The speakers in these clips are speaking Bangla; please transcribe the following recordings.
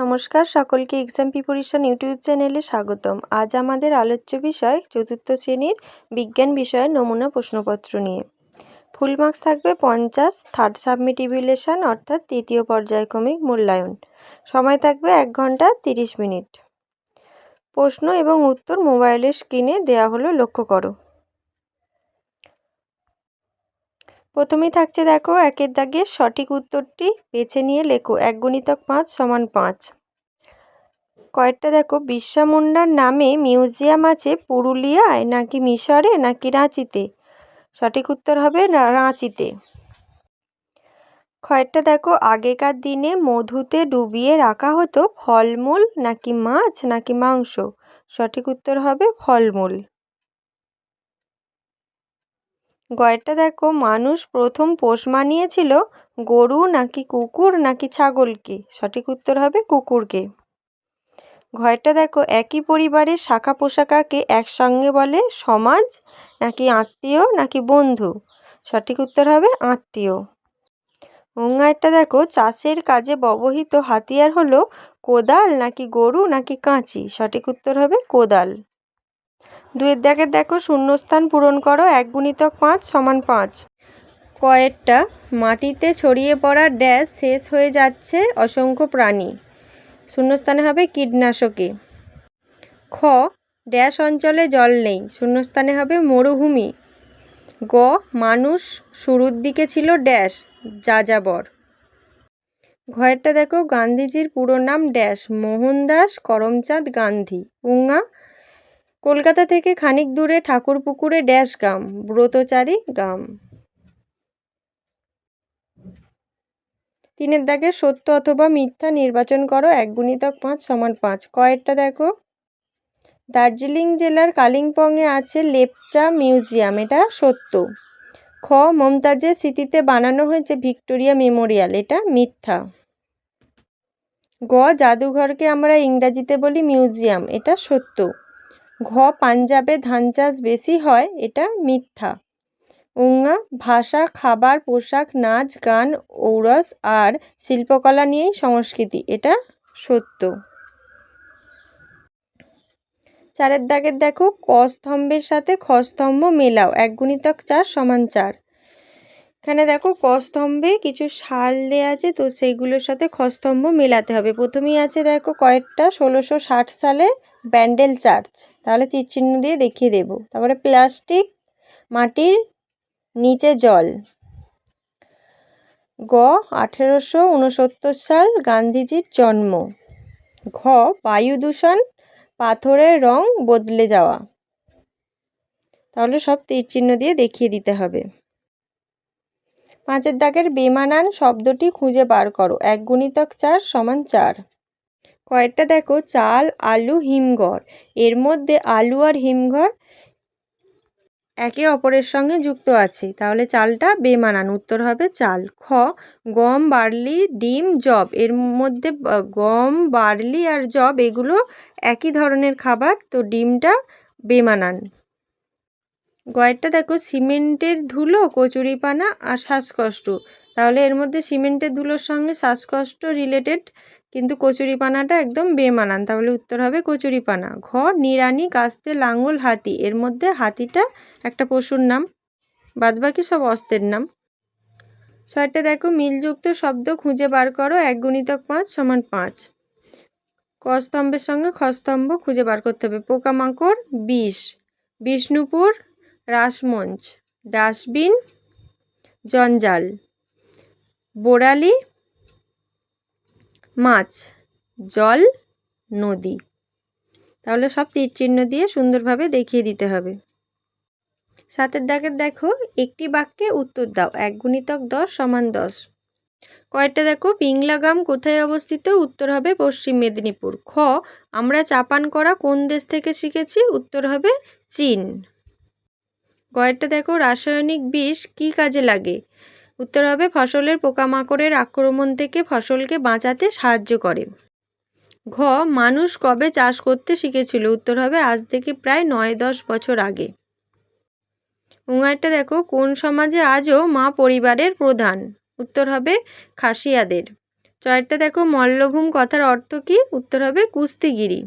নমস্কার সকলকে এক্সাম প্রিপারেশন ইউটিউব চ্যানেলে স্বাগতম। আজ আমাদের আলোচ্য বিষয় চতুর্থ শ্রেণীর বিজ্ঞান বিষয়ের নমুনা প্রশ্নপত্র নিয়ে। ফুল মার্কস থাকবে 50, থার্ড সাবমিট ইভ্যালুয়েশন অর্থাৎ তৃতীয় পর্যায়ক্রমিক মূল্যায়ন। সময় থাকবে 1 ঘন্টা 30 মিনিট। প্রশ্ন এবং উত্তর মোবাইলের স্ক্রিনে দেওয়া হলো, লক্ষ্য করো। প্রথমেই থাকছে দেখো 1 দাগের সঠিক উত্তরটি বেছে নিয়ে লেখো 1 × 5 = 5। কয়েকটা দেখো বিরসা মুন্ডার নামে মিউজিয়াম আছে পুরুলিয়ায় নাকি মিশরে নাকি রাঁচিতে? সঠিক উত্তর হবে রাঁচিতে। কয়েকটা দেখো আগেকার দিনে মধুতে ডুবিয়ে রাখা হতো ফলমূল নাকি মাছ নাকি মাংস? সঠিক উত্তর হবে ফলমূল। কয়েকটা দেখো মানুষ প্রথম পোষ মানিয়েছিল গরু নাকি কুকুর নাকি ছাগলকে? সঠিক উত্তর হবে কুকুরকে। ঘরটা দেখো একই পরিবারের শাখা পোশাকাকে একসঙ্গে বলে সমাজ নাকি আত্মীয় নাকি বন্ধু? সঠিক উত্তর হবে আত্মীয়। ঘরটা দেখো চাষের কাজে ব্যবহৃত হাতিয়ার হলো কোদাল নাকি গরু নাকি কাঁচি? সঠিক উত্তর হবে কোদাল। 2 দাগের দেখো শূন্যস্থান পূরণ করো 1 × 5 = 5। কয়েকটা মাটিতে ছড়িয়ে পড়া ড্যাশ শেষ হয়ে যাচ্ছে অসংখ্য প্রাণী। শূন্যস্থানে হবে কীটনাশকে। খ ড্যাশ অঞ্চলে জল নেই। শূন্যস্থানে হবে মরুভূমি। গ মানুষ শুরুর দিকে ছিল ড্যাশ যাযাবর। ঘরেরটা দেখো গান্ধীজির পুরো নাম ড্যাশ মোহনদাস করমচাঁদ গান্ধী। উঙা কলকাতা থেকে খানিক দূরে ঠাকুরপুকুরে ড্যাশ গ্রাম ব্রতচারী গ্রাম। 3 দাগে সত্য অথবা মিথ্যা নির্বাচন করো 1 × 5 = 5। কয়েকটা দেখো দার্জিলিং জেলার কালিম্পংয়ে আছে লেপচা মিউজিয়াম, এটা সত্য। খ মমতাজের স্মৃতিতে বানানো হয়েছে ভিক্টোরিয়া মেমোরিয়াল, এটা মিথ্যা। গ জাদুঘরকে আমরা ইংরাজিতে বলি মিউজিয়াম, এটা সত্য। ঘ পাঞ্জাবে ধান চাষ বেশি হয়, এটা মিথ্যা। উঙা ভাষা খাবার পোশাক নাচ গান ঔরস আর শিল্পকলা নিয়েই সংস্কৃতি, এটা সত্য। 4 দাগের দেখো ক স্তম্ভের সাথে খ স্তম্ভ মেলাও 1 × 4 = 4। এখানে দেখো ক স্তম্ভে কিছু সাল দেওয়া আছে, তো সেইগুলোর সাথে খ স্তম্ভ মেলাতে হবে। প্রথমেই আছে দেখো কয়েকটা 1660 সালে ব্যান্ডেল চার্চ, তাহলে তীরচিহ্ন দিয়ে দেখিয়ে দেব। তারপরে প্লাস্টিক মাটির নিচে জল। গ 1869 সাল গান্ধীজির জন্ম। ঘ বায়ু দূষণ পাথরের রং বদলে যাওয়া। তাহলে সব তীরচিহ্ন দিয়ে দেখিয়ে দিতে হবে। 5 দাগের বেমানান শব্দটি খুঁজে বার করো 1 × 4 = 4। কয়েকটা দেখো চাল আলু হিমঘর, এর মধ্যে আলু আর হিমঘর একে অপরের সঙ্গে যুক্ত আছে, তাহলে চালটা বেমানান, উত্তর হবে চাল। খ গম বার্লি ডিম যব, এর মধ্যে গম বার্লি আর যব এগুলো একই ধরনের খাবার, তো ডিমটা বেমানান। গয়েরটা দেখো সিমেন্টের ধুলো কচুরিপানা আর শ্বাসকষ্ট, তাহলে এর মধ্যে সিমেন্টের ধুলোর সঙ্গে শ্বাসকষ্ট রিলেটেড, কিন্তু কচুরিপানাটা একদম বেমানান, তাহলে উত্তর হবে কচুরিপানা। ঘ নিড়ানি কাস্তে লাঙল হাতি, এর মধ্যে হাতিটা একটা পশুর নাম, বাদবাকি সব অস্ত্রের নাম। 6 দেখো মিলযুক্ত শব্দ খুঁজে বার করো 1 × 5 = 5। ক স্তম্ভের সঙ্গে খ স্তম্ভ খুঁজে বার করতে হবে। পোকামাকড় বিষ, বিষ্ণুপুর রাসমঞ্চ, ডাস্টবিন জঞ্জাল, বোড়ালি মাছ, জল নদী। তাহলে সব তীরচিহ্ন দিয়ে সুন্দরভাবে দেখিয়ে দিতে হবে। 7 দাগের দেখো একটি বাক্যে উত্তর দাও 1 × 10 = 10। কয়েকটা দেখো পিংলা গ্রাম কোথায় অবস্থিত? উত্তর হবে পশ্চিম মেদিনীপুর। খ আমরা চা পান করা কোন দেশ থেকে শিখেছি? উত্তর হবে চীন। কয়েকটা দেখো রাসায়নিক বিষ কী কাজে লাগে? উত্তর হবে ফসলের পোকামাকড়ের আক্রমণ থেকে ফসলকে বাঁচাতে সাহায্য করে। ঘ মানুষ কবে চাষ করতে শিখেছিল? উত্তর হবে আজ থেকে প্রায় 9-10 বছর আগে। উঙারটা দেখো কোন সমাজে আজও মা পরিবারের প্রধান? উত্তর হবে খাসিয়াদের। ছয়টা দেখো মল্লভূম কথার অর্থ কী? উত্তর হবে কুস্তিগিরি।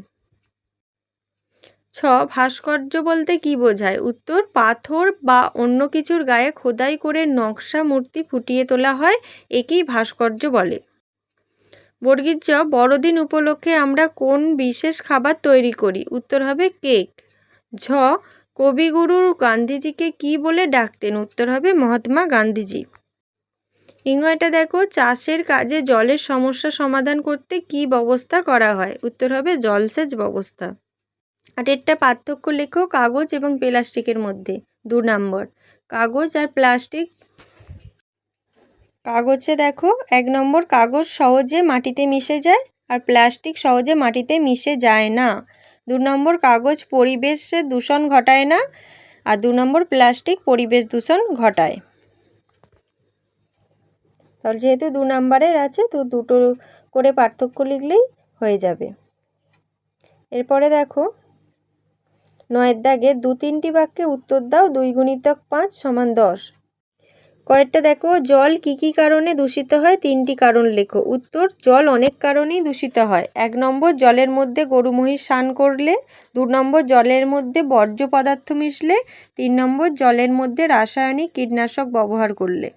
ছ ভাস্কর্য বলতে কী বোঝায়? উত্তর পাথর বা অন্য কিছুর গায়ে খোদাই করে নকশা মূর্তি ফুটিয়ে তোলা হয়, একেই ভাস্কর্য বলে। বর্গীর জ বড়দিন উপলক্ষে আমরা কোন বিশেষ খাবার তৈরি করি? উত্তর হবে কেক। ঝ কবিগুরু গান্ধীজিকে কী বলে ডাকতেন? উত্তর হবে মহাত্মা গান্ধীজি। ইংরেজিটা দেখো চাষের কাজে জলের সমস্যা সমাধান করতে কী ব্যবস্থা করা হয়? উত্তর হবে জলসেচ ব্যবস্থা। আটেরটা পার্থক্য লেখো কাগজ এবং প্লাস্টিকের মধ্যে। 2 নম্বর কাগজ আর প্লাস্টিক। কাগজে দেখো 1 নম্বর কাগজ সহজে মাটিতে মিশে যায় আর প্লাস্টিক সহজে মাটিতে মিশে যায় না। 2 নম্বর কাগজ পরিবেশে দূষণ ঘটায় না আর 2 নম্বর প্লাস্টিক পরিবেশ দূষণ ঘটায়। তাহলে যেহেতু 2 নম্বরের আছে তো দুটো করে পার্থক্য লিখলেই হয়ে যাবে। এরপরে দেখো 9 দাগে 2-3টি বাক্যে উত্তর দাও। 2 × 5 = 10। কয়েকটা দেখো জল কী কী কারণে দূষিত হয়? 3টি কারণ লেখো। উত্তর জল অনেক কারণেই দূষিত হয়। 1 নম্বর জলের মধ্যে গরু মহিষ স্নান করলে। 2 নম্বর জলের মধ্যে বর্জ্য পদার্থ মিশলে। 3 নম্বর জলের মধ্যে রাসায়নিক কীটনাশক ব্যবহার করলে।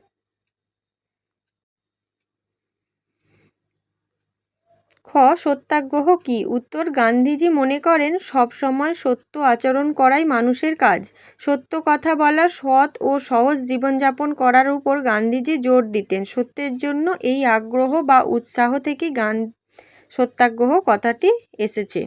খ সত্যাগ্রহ কী? উত্তর গান্ধীজি মনে করেন সব সময় সত্য আচরণ করাই মানুষের কাজ। সত্য কথা বলা, সৎ ও সহজ জীবনযাপন করার উপর গান্ধীজি জোর দিতেন। সত্যের জন্য এই আগ্রহ বা উৎসাহ থেকে সত্যাগ্রহ কথাটি এসেছে।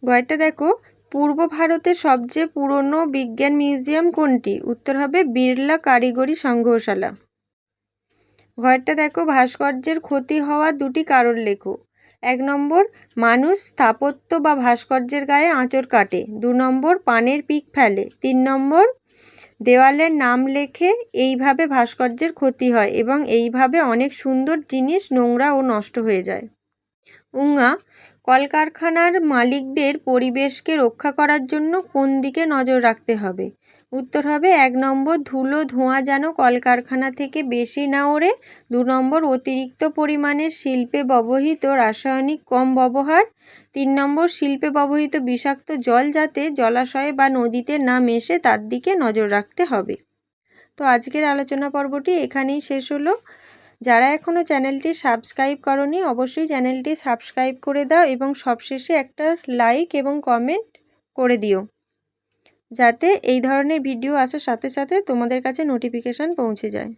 গয়টা দেখো পূর্ব ভারতের সবচেয়ে পুরনো বিজ্ঞান মিউজিয়াম কোনটি? উত্তর হবে বিড়লা কারিগরি সংগ্রহশালা। ঘরটা দেখো ভাস্কর্যের ক্ষতি হওয়ার 2টি কারণ লেখো। 1 নম্বর মানুষ স্থাপত্য বা ভাস্কর্যের গায়ে আঁচড় কাটে। 2 নম্বর পানের পিক ফেলে। 3 নম্বর দেওয়ালের নাম লেখে। এইভাবে ভাস্কর্যের ক্ষতি হয় এবং এইভাবে অনেক সুন্দর জিনিস নোংরা ও নষ্ট হয়ে যায়। উঙা কলকারখানার মালিকদের পরিবেশকে রক্ষা করার জন্য কোন দিকে নজর রাখতে হবে? উত্তর হবে 1 নম্বর ধুলো ধোঁয়া যেন কলকারখানা থেকে বেশি না ওড়ে। 2 নম্বর অতিরিক্ত পরিমাণে শিল্পে ব্যবহৃত রাসায়নিক কম ব্যবহার। 3 নম্বর শিল্পে ব্যবহৃত বিষাক্ত জল যাতে জলাশয়ে বা নদীতে না মেশে তার দিকে নজর রাখতে হবে। তো আজকের আলোচনা পর্বটি এখানেই শেষ হলো। যারা এখনও চ্যানেলটি সাবস্ক্রাইব করনি অবশ্যই চ্যানেলটি সাবস্ক্রাইব করে দাও এবং সবশেষে একটা লাইক এবং কমেন্ট করে দিও, যাতে এই ধরনের ভিডিও আসার সাথে সাথে তোমাদের কাছে নোটিফিকেশান পৌঁছে যায়।